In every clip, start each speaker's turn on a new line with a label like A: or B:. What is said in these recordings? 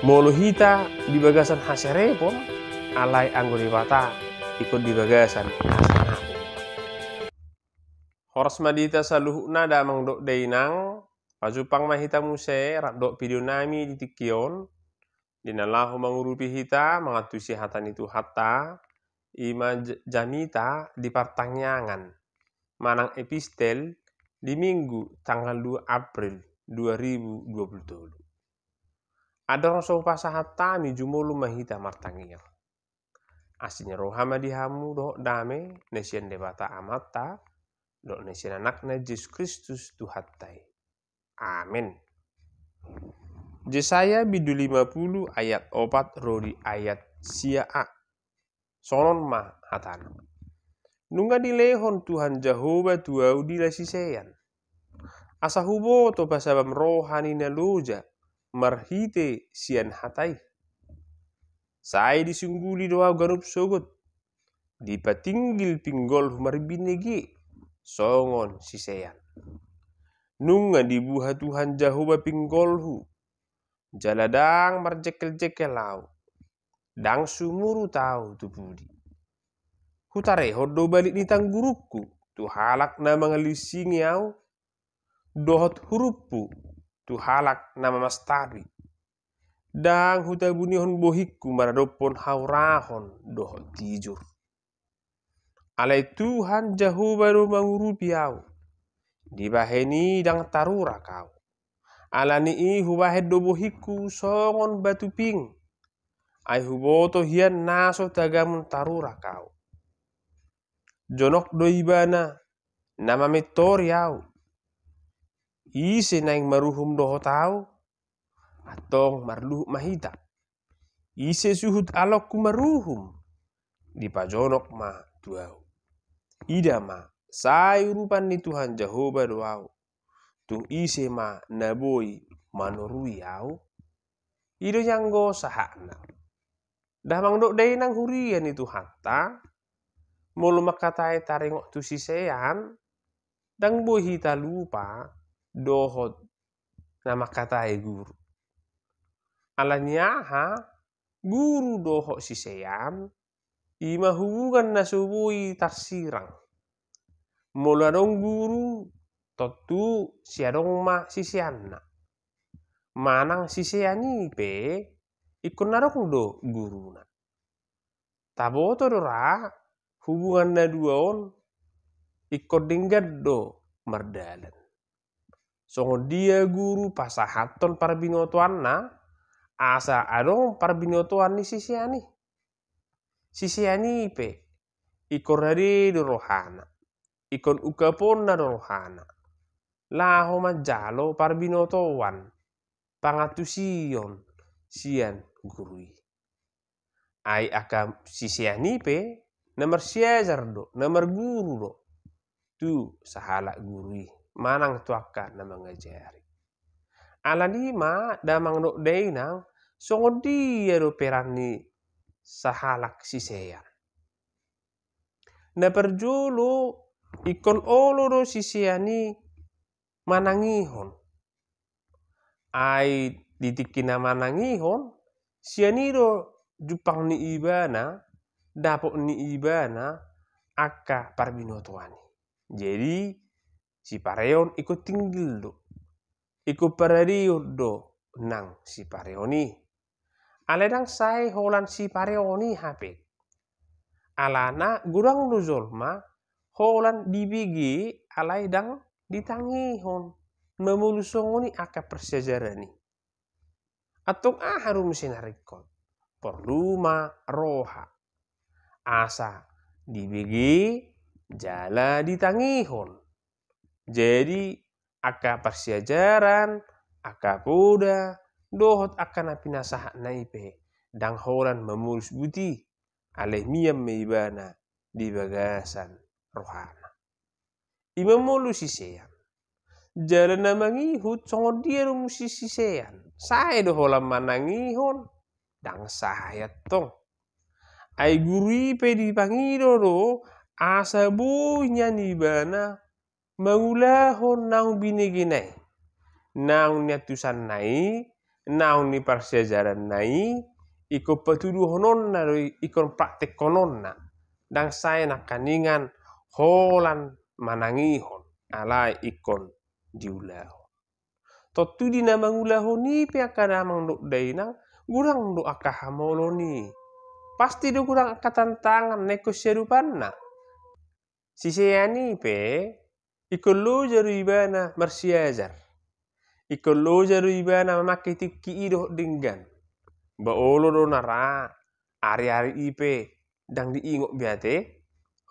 A: Molo hita di bagasan haserepon, alai anggo di bata ikut di bagasan hasanapon. Horas madita saluhukna damang dok deinang, pajupang mahita muse rak dok video nami di tikion, dinalahu mengurupi hita mengatusi hatan itu hatta, ima jamita di pertanyaan, manang epistel di minggu tanggal 2 April 2020. Ada rasa pasahata mi jumulu mahita martangir. Asinya rohama dihamu do dame nesian debata amata do nesian anakna Yesus Kristus Tuhattai. Amin. Yesaya bidu 50 ayat 4 rodi ayat siaa. Sonon ma hatana. Nunga dilehon Tuhan Jehovah tuau dila sisean. Asa hubo to pasabam rohani na loja marhite sian hatai. Sai disungguli doa garup sogot. Dipatinggil pinggol marbinegi songon sisean. Nunga dibuha Tuhan Jehovah pinggolhu. Jaladang marjekel-jekel lau. Dang sumuru tau tu budi. Hutare hodo balik ni tangguruku. Tu halak na mangalisingi au. Dohot huruppu. Tu halak na mamastabi. Dang hutabunihon bohikku maradopon haurahon dohot tijur. Alai Tuhan Jehovah do mangurupi au. Dibaheni dang tarura kau. Alani i hubahed do bohikku songon batu ping. Ai huboto hian naso tagamun tarura kau. Jonok do ibana nama metori au. Ise naing maruhum doho tau. Atong marluhuk mahita. Ise suhut alokku maruhum. Dipajonok ma tuau. Ida ma sai urupan ni Tuhan Jehovah doau. Tung ise ma naboi manurui au. Ido nyanggo sahakna. Dah mangdok dainang hurian itu hatta. Mulu makatai taringok tu sisean. Dang bohi ta lupa dohot nama katai guru. Alanyaha guru dohok sisean. Ima hubungan nasubui tarsirang. Mula dong guru totu siadong ma sisianna. Manang sisiani pe ikon narong do guruna. Taboto dora hubungan na duaon ikon dinggat do mardalan. Songo dia guru pasahaton parbinotoan na asa adong parbinotoan ni sisiani. Sisiani pe ikon rade do rohana. Ikon ukapon na do rohana. Laho majalo parbinotoan. Pangatusion sian gurui. Ai aka sisiani pe namar siajar do, namar guru do. Tu sahala gurui. Manang tu akka na mangajari. Alanima damang do dainang songo dia do perani sahalak sisean. Na perjolo ikon olo do sisiani manangihon. Ai ditikina manangihon sianido jupang ni ibana dapok ni ibana akka parbinotoani. Jadi si pareon ikut tinggil do. Ikut paradio do nang si pareoni. Aledang sai holan si pareoni hape. Alana gurang do zolma holan dibigi alai dang ditangihon. Memulusongoni aka persejarani. Atong harum sinarikot. Perluma roha. Asa dibigi jala ditangihon. Jadi aka persejaran, aka poda, dohot akan apinasah naipe. Dang holan memulus buti. Aleh miam meibana di bagasan rohana. Imamulu sisean. Jalan namangihut songo dia rumusi sisean. Saya do holam manangihon. Dang saya tong. Ai gurui pe di pangido do. Asa boynya nibana. Mangulahon naung bineginai. Naung nyatusan nai. naun ni persejaran nai iko petuduhonon na ikon praktek kononna dang saya nak kaningan holan manangihon alai ikon diulahu. Totu di nama ngulahu ni pe akadamang dok dainang gurang do akahamolo ni. Pasti do gurang akatantangan neko serupanna. Siseyani pe ikon lo jaru ibana marsiajar. Ikon lo jaru ibana memakai tiki ido dinggan. Ba olo do nara ari-ari ipe dang diingok biate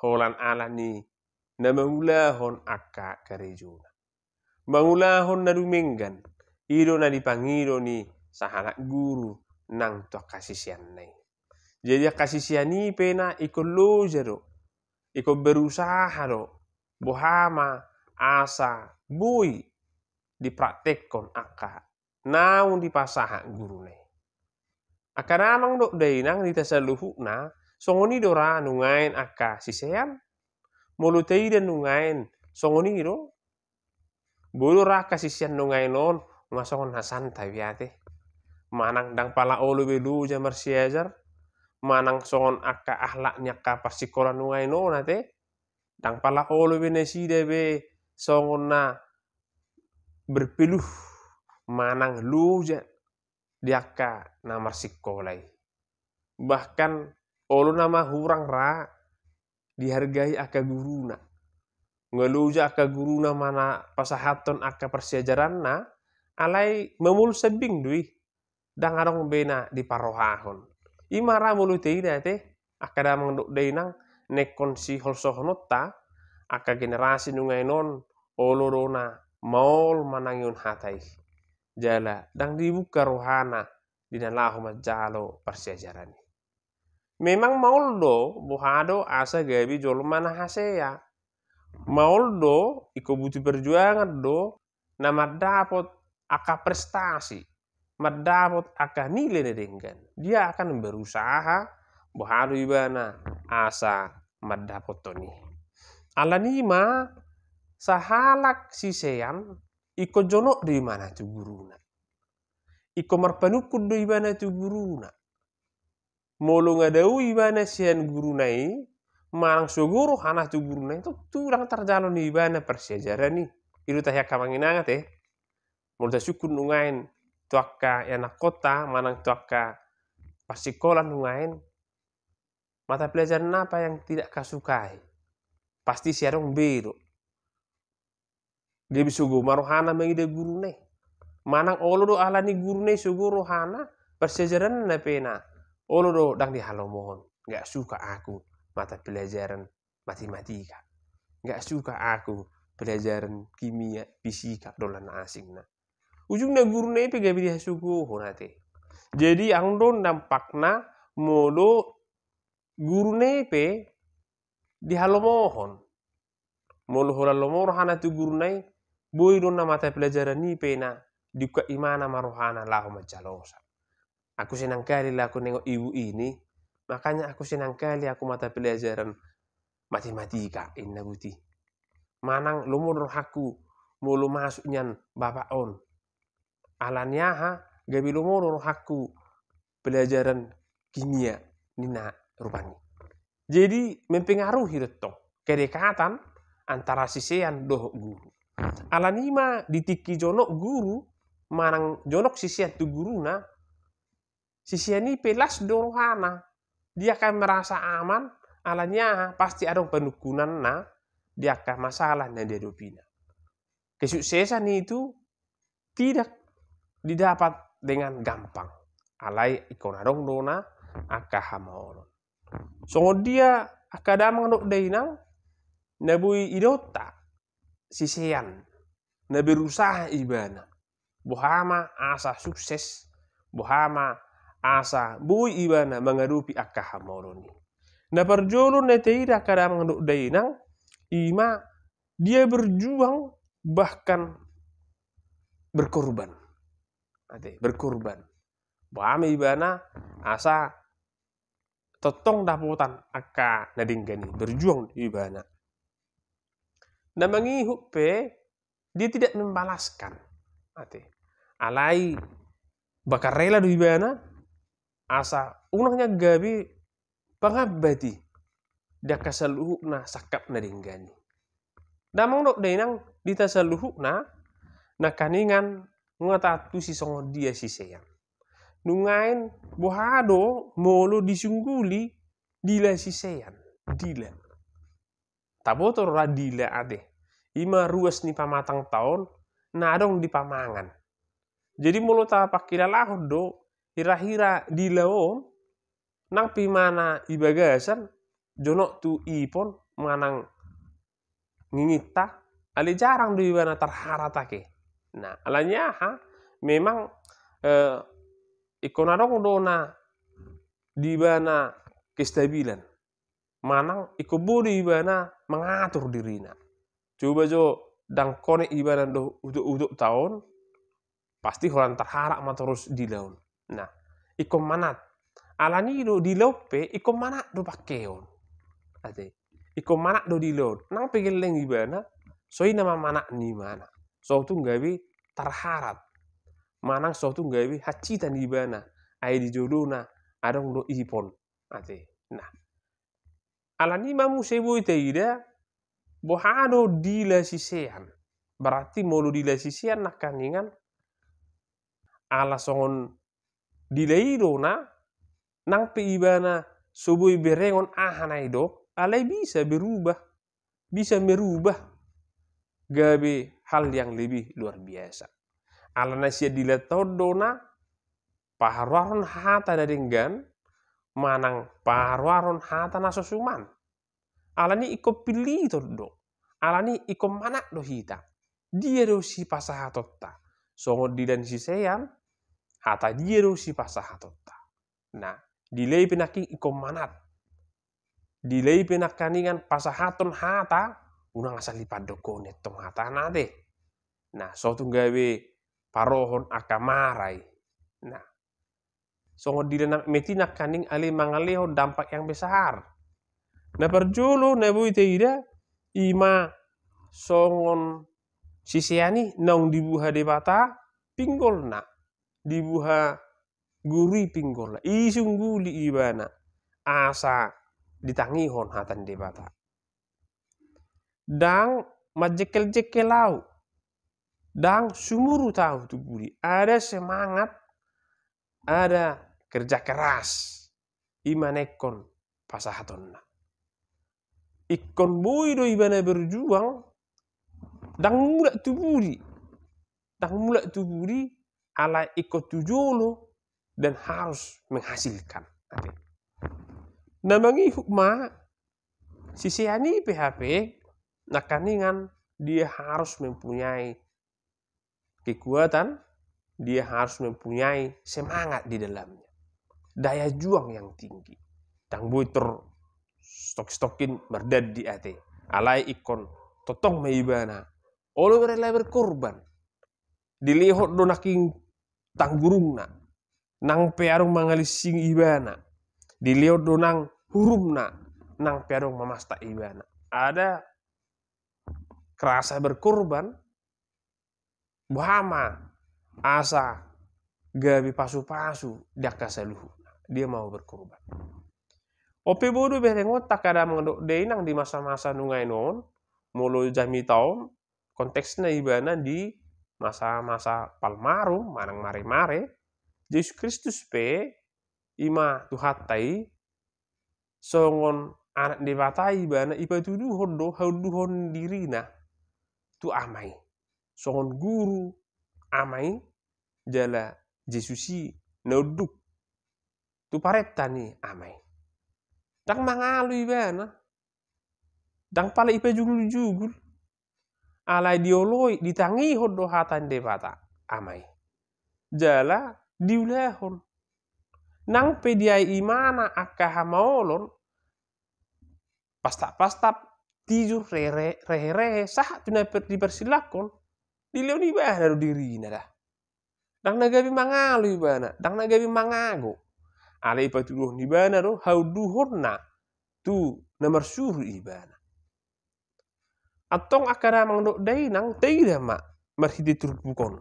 A: holan ala ni na mangulahon akka karejuna. Mangulahon na dumenggan ido na dipangido ni sahanak guru nang to kasisian nai. Jadi kasisian ipe na ikon lo jaro ikon berusaha do bohama asa bui dipraktekkon akka naun dipasaha guru nai. Akadamang dok dainang di tasaluhukna songoni dora nungain akka sisean molutei dan nungain songoni do bolo raka sisian nungain on ngasongon santai biate manang dang pala olo belu jamar siajar manang songon akka ahlaknya ka pasikola nungain on ate dang pala olo be nasida be songon na berpeluh manang luja diaka namar sikolai. Bahkan olo nama hurang ra dihargai aka guruna. Ngeluja aka guruna mana pasahaton aka persiajaran na alai memul sebing dui dang arong bena di parohahon. Imara mulu teina te akadamang dok dainang nekon si holsohonota aka generasi nungainon olo dona maul manangion hatai. Jala dang dibuka rohana di nalahu majalo persiajarani. Memang mauldo buhado asa gabi jolo mana haseya. Mauldo iko butuh perjuangan do na madapot aka prestasi, madapot aka nilai nedenggan. Dia akan berusaha buhado ibana asa madapot toni. Alanima sahalak sisean iko jonok di mana tu guruna. Iko marpanukun do ibana tu guruna. Molo ngadau ibana sian gurunai, marang sogoro hana tu gurunai itu turang tarjalon ibana persiajaran ni. Iru tahya kamanginangat Molo sukun nungain tuaka anak kota, manang tuaka pasikolan nungain. Mata pelajaran apa yang tidak kasukai? Pasti siarong bero. Dia bisugo marohana mengide gurune. Manang olo do alani gurune sugo rohana persejaran na pena. Olo do dang dihalomohon. Nggak suka aku mata pelajaran matematika. Nggak suka aku pelajaran kimia, fisika, dolan asing na. Ujungnya gurune pe gabi dia sugo honate. Jadi angdon dampakna molo gurune pe dihalomohon. Molo holalomoro hana tu gurunai boy dona mata pelajaran ni pena duka imana marohana lahu majalosa. Aku senang kali lah aku nengok ibu ini, makanya aku senang kali aku mata pelajaran matematika inna buti. Manang lomor haku mulu masuknya bapak on. Alanya ha gabi lomor haku pelajaran kimia nina rupani. Jadi mempengaruhi dotong kedekatan antara sisean doh guru. Alanima ditiki jonok guru manang jonok sisian tu guruna sisian ni pelas dorohana dia akan merasa aman alanya pasti ada penukunan na dia akan masalah na dia dopina. Kesuksesan itu tidak didapat dengan gampang alai ikon adong dona akahamolon. Songo dia akadamang dok dainang nabui idota sisean na berusaha ibana bohama asa sukses bohama asa bui ibana mengadupi akahamoloni na perjolo na teida akadamang dok dainang ima dia berjuang bahkan berkorban bohama ibana asa totong dapotan akka nadinggani berjuang ibana. Na mangihuk pe dia tidak membalaskan. Alai bakar rela do ibana asa unangnya gabi pangabati da kasaluhukna sakap na dinggani. Damang dok dainang ditasaluhukna na kaningan ngatatu si songo dia si seyang. Nungain bohado molo disungguli dila si seyan. Dila. Tabotor ra dila ade. Ima ruas ni pamatang tahun nadong di pamangan. Jadi molo ta pakilalahod do hira-hira dila om nang pimana ibagasan jonok tu ipon manang ngingita ali jarang do ibana terharatake. Nah, alanya memang ikonadong dona di bana kestabilan. Manang iko bodo ibana mengatur dirina. Coba jo dang kone ibana do uduk tahun pasti horan terharak ma terus di laun. Nah, iko manat. Alani do di laupe iko manat do pakeon. Ate. Iko manat do di laun. Nang pegeleng ibana soi nama manak ni mana. So tu gawi terharat. Manang so tu gawi hacitan ibana. Ai di jodona adong do ipon. Ate. Nah. Alani mamu sebo ida bohado dila sisean. Berarti molo dila sisean nak kaningan ala songon dila idona nang pe ibana soboi berengon ahana ido alai bisa berubah. Bisa merubah gabe hal yang lebih luar biasa. Alana sia dila todona paharwaron hata dadenggan manang paharwaron hata nasosuman. Alani iko pilih todo. Alani iko manak do hita. Dia do si pasahatotta. Songo didan si seyan hata dia do si pasahatotta. Nah, dilei penaki iko manat. Dilei penakaningan pasahaton hata unang asal lipadokone tong hata nade. Nah, so gawe parohon akamarai. Nah, songo didan metinak kaning ali mangaleho dampak yang besar. Na parjolo na boy ida ima songon sisiani naung dibuha debata pinggol na dibuha guri pinggol isungguli ibana asa ditangihon hatan debata dang majekel-jekel lau dang sumuru tahu tu guri ada semangat ada kerja keras imanekon pasahatonna ikon boy do ibana berjuang dang mulak tuburi ala ikut tujolo dan harus menghasilkan. Namangi hukma sisiani PHP nakaningan dia harus mempunyai kekuatan, dia harus mempunyai semangat di dalamnya, daya juang yang tinggi. Dang boy stok-stokin berdad di ate. Alai ikon totong maibana. Olo rela berkorban. Dilihot do naking tanggurungna. Nang pearong mangalising ibana. Dilihot do nang hurumna. Nang pearong mamasta ibana. Ada kerasa berkorban. Bahama asa gabi pasu-pasu dia kasaluhu. Dia mau berkorban. Ope bodo berengot tak ada mengedok denang di masa-masa nungai non mulu jami tahun konteksnya ibana di masa-masa palmarum manang mare-mare Yesus Kristus pe ima tuhatai songon anak debatai ibana ipa tuduhon do hauduhon dirina tu amai songon guru amai jala Yesusi nauduk tu paretani amai dang mangalu ibana dang pala ipa jugul-jugul alai dioloi ditangi hodo hatan debata amai jala diulahon nang pediai imana akka maolon pastap tijur rehe sah tuna dipersilakon dileon ibana do dirina dah dang nagabi mangalu ibana dang nagabi mangago alai patuduh ibana do hauduhonna tu nomor suruh ibana atong akara mangdok dainang tidak mak marhidi turbukon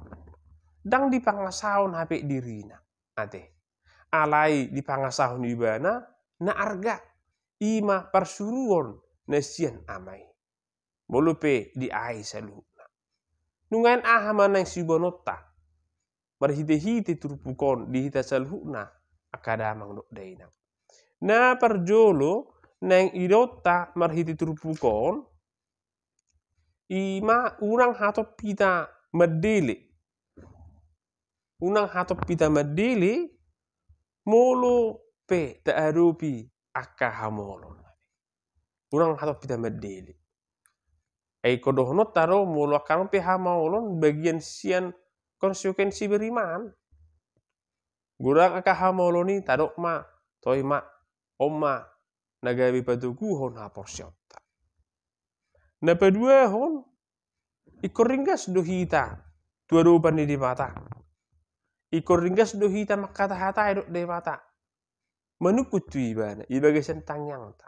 A: dang dipangasahon hape dirina. Ate, alai dipangasahon ibana na arga ima persuruon na sian amai. Molupe di ai saluhna. Nungain aha manang sibonota. Marhite-hite turpukon di hita saluhna akadamang dok dainang. Na perjolo nang idota marhite turpukon ima unang hatop pita medele. Unang hatop pita medele molo pe taadopi akahamolon. Unang hatop pita medele. Ai kodohnot taro molo akang pe hamaolon bagian sian konsekuensi beriman. Gurang akahamoloni tadok ma toy ma omma nagabi patukuhon haporsiota. Na paduahon ikoringgas do hita tuadopan di mata. Ikoringgas do hita makata-hata dok de mata. Menukut tu ibana ibagasan tangyang ta.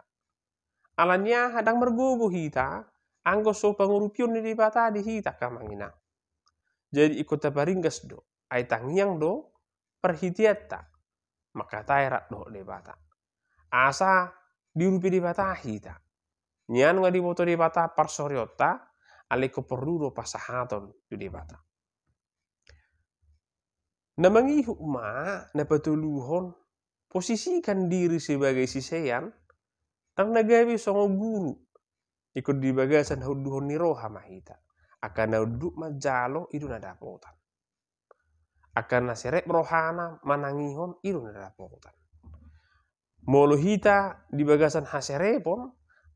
A: Alanya hadang mergobo hita anggo so pangurupion di mata di hita kamangina. Jadi ikut taparinggas do ai tangyang do perhitiatta makata erat do de mata. Asa dirupi di mata hita. Nyan nga di moto di mata parsoriota ale koperludo pasahaton di mata. Na mangihuk ma na patuluhon posisikan diri sebagai sisean tang nagawi songo guru ikut di bagasan huduhon ni roha mahita akan nauduk majalo itu nadapotan akan naserep rohana manangihon itu nadapotan molo hita di bagasan haserepon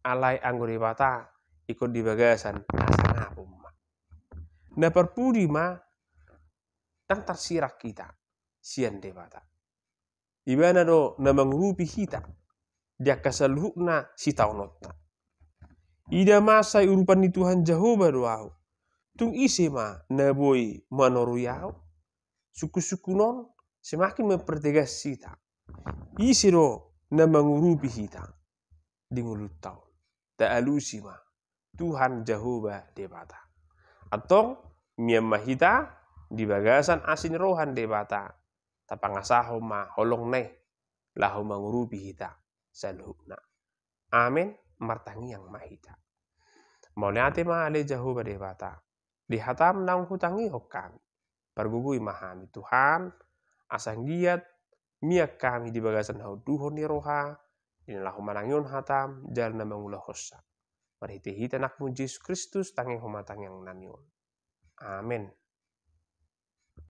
A: alai anggo di bata ikut di bagasan asangapum na perpudi ma tang tersirak kita sian de bata ibana do na mangrupi hita dia kasaluhna si taunotna. Ida masa urupan ni Tuhan Jehovah doau. Tung ise ma naboi manoruyau. Suku-suku non semakin mempertegas sita. Ise do na mengurupi hita. Di ngulut tahun. Ta'alusi ma Tuhan Jehovah debata. Atong miyamma hita di bagasan asin rohan debata. Tapangasahom ma holong neh lahu mengurupi hita. Saluhna. Amin. Martangi yang mahita. Mauliate ma ale Jehovah debata. Di hatam nang hutangi hokami. Pergugui mahami Tuhan. Asang giat. Miak kami di bagasan hauduhon ni roha. Inilah humanangion hatam. Jalna mengulah hossa. Marhiti hita nakmu Yesus Kristus. Tangi humatang yang namion. Amin.